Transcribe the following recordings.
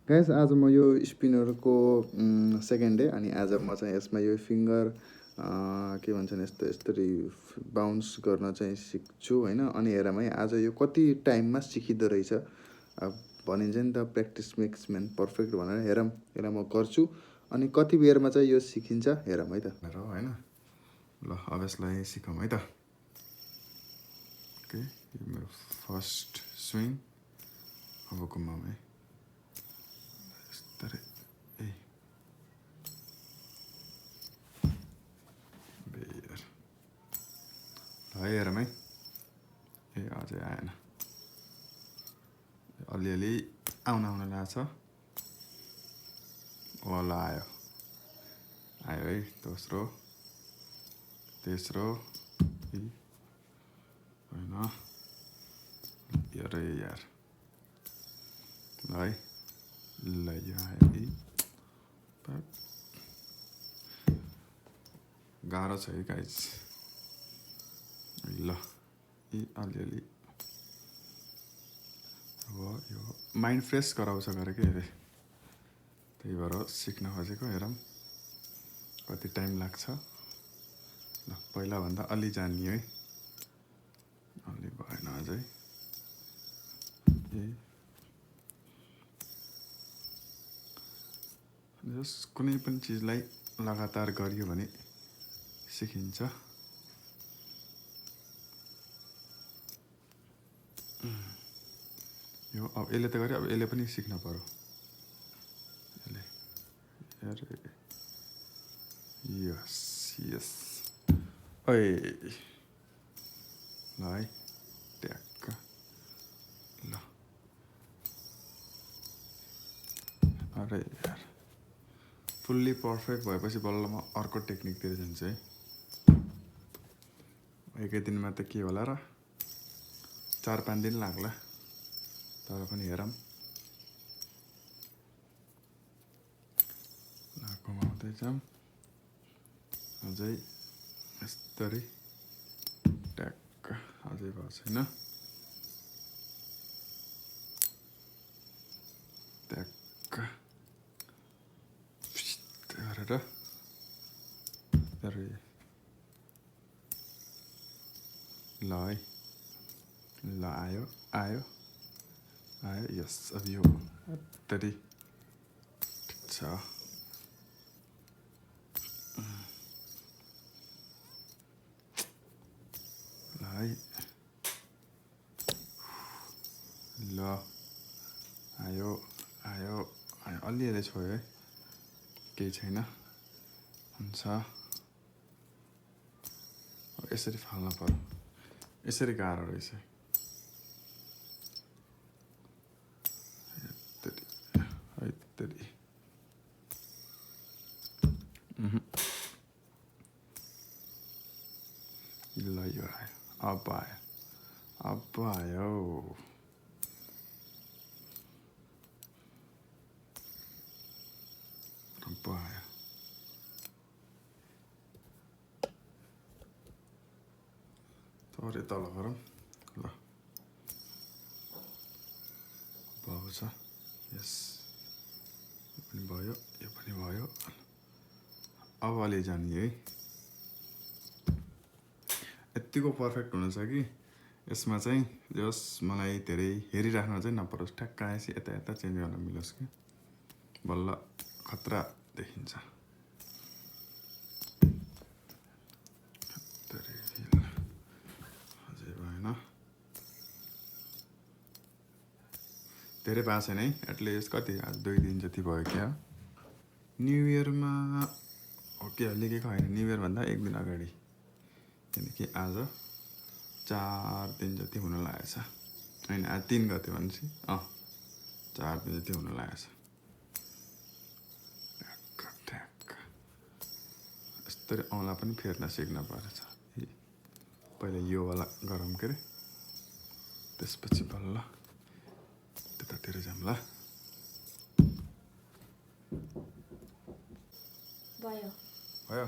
Guys आज म यो स्पिनरको सेकेन्ड डे अनि आज म चाहिँ यसमा यो फिङ्गर के भन्छन् यस्तो यस्तरी बााउन्स गर्न चाहिँ सिक्छु होइन। अनि हेरौँ है आज यो कति टाइममा सिकिँदो रहेछ। अब भनिन्छ नि त प्र्याक्टिस मेक्स म्यान पर्फेक्ट भनेर। हेरौँ यसलाई म गर्छु अनि कति बेरमा चाहिँ यो सिकिन्छ हेरौँ है त होइन। ल अब यसलाई सिकौँ है त। ओके यो मेरो फर्स्ट स्विङ अब घुमाउँ है यस्तरी। ए बेयर है हेरौँ है। ए अझै आएन, अलिअलि आउन लाग्छ। वाल आयो आयो है। दोस्रो तेस्रो होइन अरे यार है ल यो आयो है। गाह्रो छ है गाइस। ल यी अलिअलि अब यो माइन्ड फ्रेस गराउँछ गरे के अरे, त्यही भएर सिक्न खोजेको। हेरौँ कति टाइम लाग्छ। ल पहिलाभन्दा अलि जानियो है, अलि भएन अझै। जस कुनै पनि चिजलाई लगातार गरियो भने सिकिन्छ। यो अब यसले त गर्यो, अब यसले पनि सिक्न पर्यो। यसले अरे यस यस ओइ ल है ट्याक्क। ल अरे यार फुल्ली पर्फेक्ट भएपछि बल्ल म अर्को टेक्निकतिर जान्छु है। एकै दिनमा त के होला र, 4-5 दिन लाग्ला, तर पनि हेरौँ। घुमाउँदै जाऊँ अझै यस्तरी ट्याक्क। अझै भएको छैन, ट्याक्क गरेर। अरे ल है ल आयो आयो आयो यस। अब यो यत्तरी ठिक छ। ल है ल आयो आयो आयो अलिअलि छोयो है, केही छैन, हुन्छ। यसरी फाल्न पर्यो, यसरी गाह्रो रहेछ। ल यो आयो, अब आयो, अब आयो, अब आयो। थोरै तल गरौँ। ल भएको छ, यस यो पनि भयो, यो पनि भयो। अब अलि जानियो है। यत्तिको पर्फेक्ट हुनेछ कि यसमा चाहिँ जस मलाई धेरै हेरिराख्न चाहिँ नपरोस्, ठ्याक्क आएपछि यता यता चेन्ज गर्न मिलोस् कि बल्ल खतरा देखिन्छ। अझै भएन, धेरै भएको छैन है। एटलिस्ट कति आज 2 दिन जति भयो क्या। न्यु इयरमा हो कि लेखेको होइन, न्यु इयरभन्दा 1 दिन अगाडि, किनकि आज 4 दिन जति हुन लागेछ। होइन आज 3 गते भनेपछि 4 दिन जति हुन लागेछ। ठ्याक्क ठ्याक्क यस्तरी औँला पनि फेर्न सिक्न परेछ। पहिला योवाला गरौँ के अरे, त्यसपछि बल्ल त्यतातिर जाऊँ। ल भयो भयो।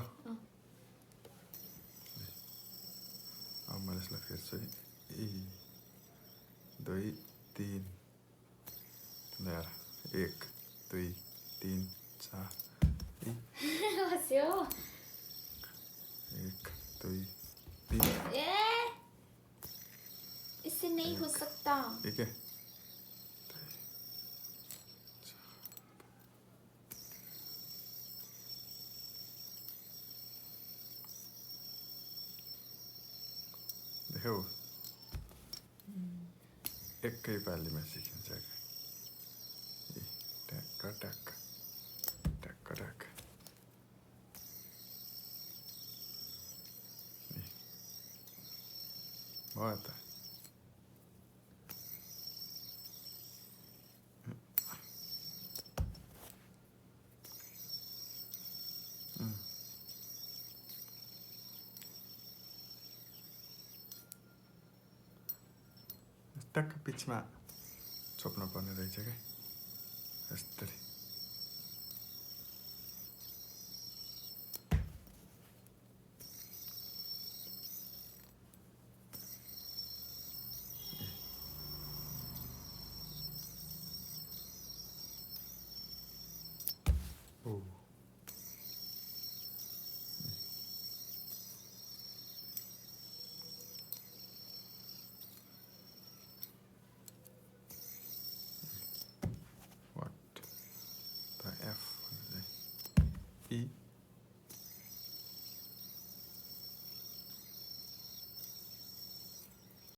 अब मैले यसलाई फेर्छु है। 1 2 3 1 2 3 4 हस्यो 1 2 3 इससे नहीं हो सकता। ठीक है देखो एकै पालीमा सिकिन्छ ट्याक्क ट्याक्क ट्याक्क ट्याक्क भयो त टक्क बिचमा छोप्नु पर्ने रहेछ क्या यस्तरी